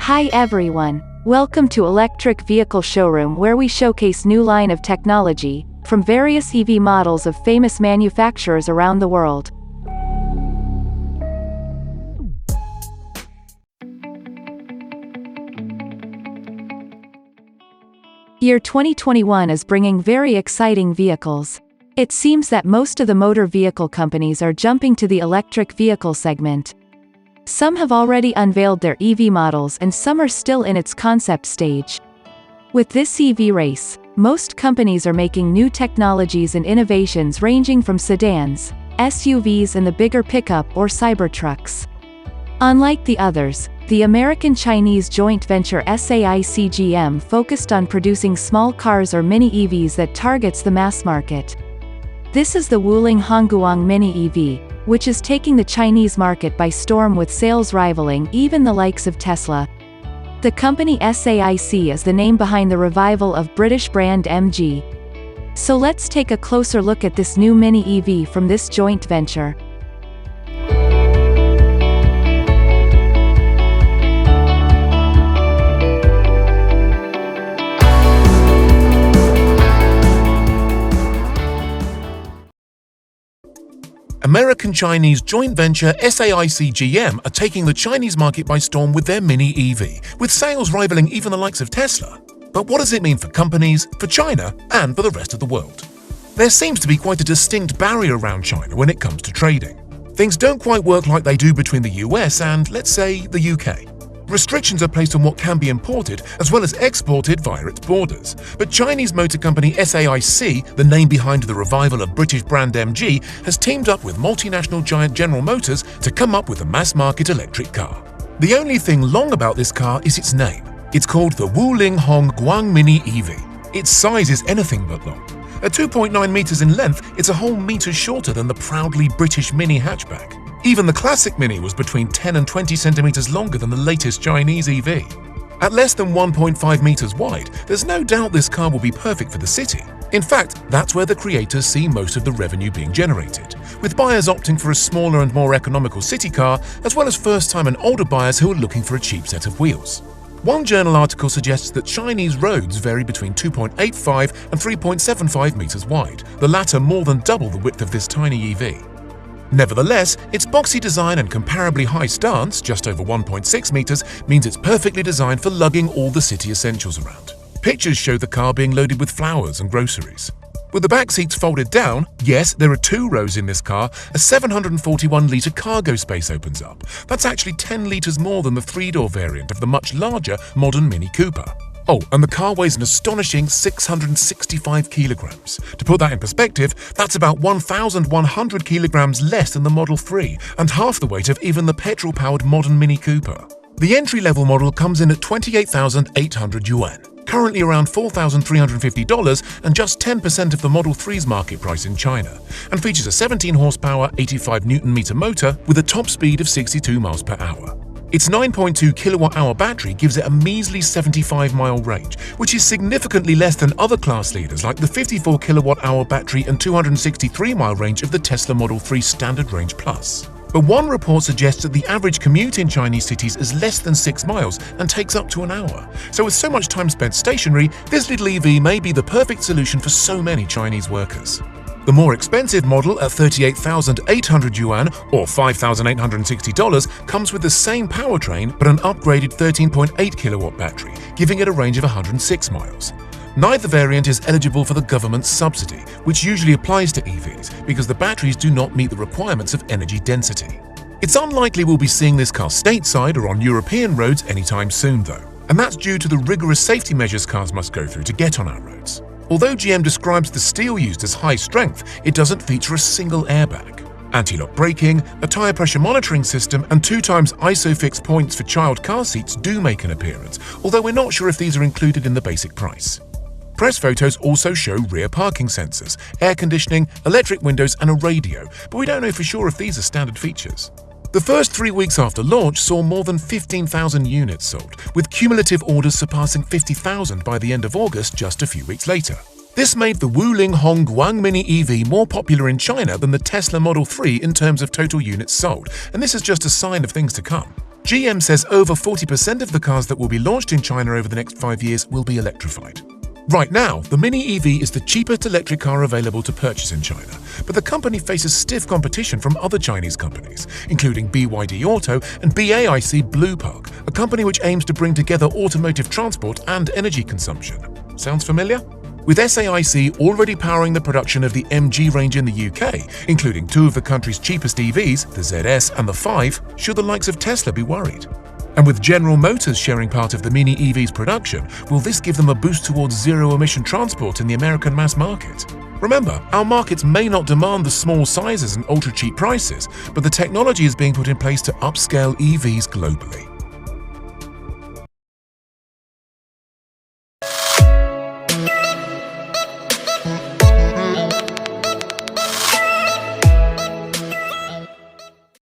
Hi everyone, welcome to Electric Vehicle Showroom where we showcase new line of technology, from various EV models of famous manufacturers around the world. Year 2021 is bringing very exciting vehicles. It seems that most of the motor vehicle companies are jumping to the electric vehicle segment. Some have already unveiled their EV models and some are still in its concept stage. With this EV race, most companies are making new technologies and innovations ranging from sedans, SUVs and the bigger pickup or cybertrucks. Unlike the others, the American-Chinese joint venture SAIC-GM focused on producing small cars or mini EVs that targets the mass market. This is the Wuling Hongguang Mini EV, which is taking the Chinese market by storm with sales rivaling even the likes of Tesla. The company SAIC is the name behind the revival of British brand MG. So let's take a closer look at this new mini EV from this joint venture. American-Chinese joint venture SAIC-GM are taking the Chinese market by storm with their mini EV, with sales rivaling even the likes of Tesla. But what does it mean for companies, for China, and for the rest of the world? There seems to be quite a distinct barrier around China when it comes to trading. Things don't quite work like they do between the US and, let's say, the UK. Restrictions are placed on what can be imported as well as exported via its borders. But Chinese motor company SAIC, the name behind the revival of British brand MG, has teamed up with multinational giant General Motors to come up with a mass-market electric car. The only thing long about this car is its name. It's called the Wuling Hongguang Mini EV. Its size is anything but long. At 2.9 meters in length, it's a whole meter shorter than the proudly British Mini hatchback. Even the classic Mini was between 10 and 20 centimeters longer than the latest Chinese EV. At less than 1.5 meters wide, there's no doubt this car will be perfect for the city. In fact, that's where the creators see most of the revenue being generated, with buyers opting for a smaller and more economical city car, as well as first-time and older buyers who are looking for a cheap set of wheels. One journal article suggests that Chinese roads vary between 2.85 and 3.75 meters wide, the latter more than double the width of this tiny EV. Nevertheless, its boxy design and comparably high stance, just over 1.6 meters, means it's perfectly designed for lugging all the city essentials around. Pictures show the car being loaded with flowers and groceries. With the back seats folded down, yes, there are 2 rows in this car, a 741-litre cargo space opens up. That's actually 10 litres more than the 3-door variant of the much larger modern Mini Cooper. Oh, and the car weighs an astonishing 665 kilograms. To put that in perspective, that's about 1,100 kilograms less than the Model 3 and half the weight of even the petrol-powered modern Mini Cooper. The entry-level model comes in at 28,800 yuan, currently around $4,350 and just 10% of the Model 3's market price in China, and features a 17-horsepower, 85 Nm motor with a top speed of 62 miles per hour. Its 9.2 kilowatt-hour battery gives it a measly 75-mile range, which is significantly less than other class leaders like the 54 kilowatt-hour battery and 263-mile range of the Tesla Model 3 Standard Range Plus. But one report suggests that the average commute in Chinese cities is less than 6 miles and takes up to an hour. So with so much time spent stationary, this little EV may be the perfect solution for so many Chinese workers. The more expensive model at 38,800 yuan or $5,860 comes with the same powertrain but an upgraded 13.8 kilowatt battery, giving it a range of 106 miles. Neither variant is eligible for the government's subsidy, which usually applies to EVs because the batteries do not meet the requirements of energy density. It's unlikely we'll be seeing this car stateside or on European roads anytime soon though, and that's due to the rigorous safety measures cars must go through to get on our roads. Although GM describes the steel used as high strength, it doesn't feature a single airbag. Anti-lock braking, a tyre pressure monitoring system, and 2x ISOFIX points for child car seats do make an appearance, although we're not sure if these are included in the basic price. Press photos also show rear parking sensors, air conditioning, electric windows, and a radio, but we don't know for sure if these are standard features. The first 3 weeks after launch saw more than 15,000 units sold, with cumulative orders surpassing 50,000 by the end of August just a few weeks later. This made the Wuling Hongguang Mini EV more popular in China than the Tesla Model 3 in terms of total units sold, and this is just a sign of things to come. GM says over 40% of the cars that will be launched in China over the next 5 years will be electrified. Right now, the Mini EV is the cheapest electric car available to purchase in China, but the company faces stiff competition from other Chinese companies, including BYD Auto and BAIC Blue Park, a company which aims to bring together automotive transport and energy consumption. Sounds familiar? With SAIC already powering the production of the MG range in the UK, including 2 of the country's cheapest EVs, the ZS and the 5, should the likes of Tesla be worried? And with General Motors sharing part of the Mini EV's production, will this give them a boost towards zero-emission transport in the American mass market? Remember, our markets may not demand the small sizes and ultra-cheap prices, but the technology is being put in place to upscale EVs globally.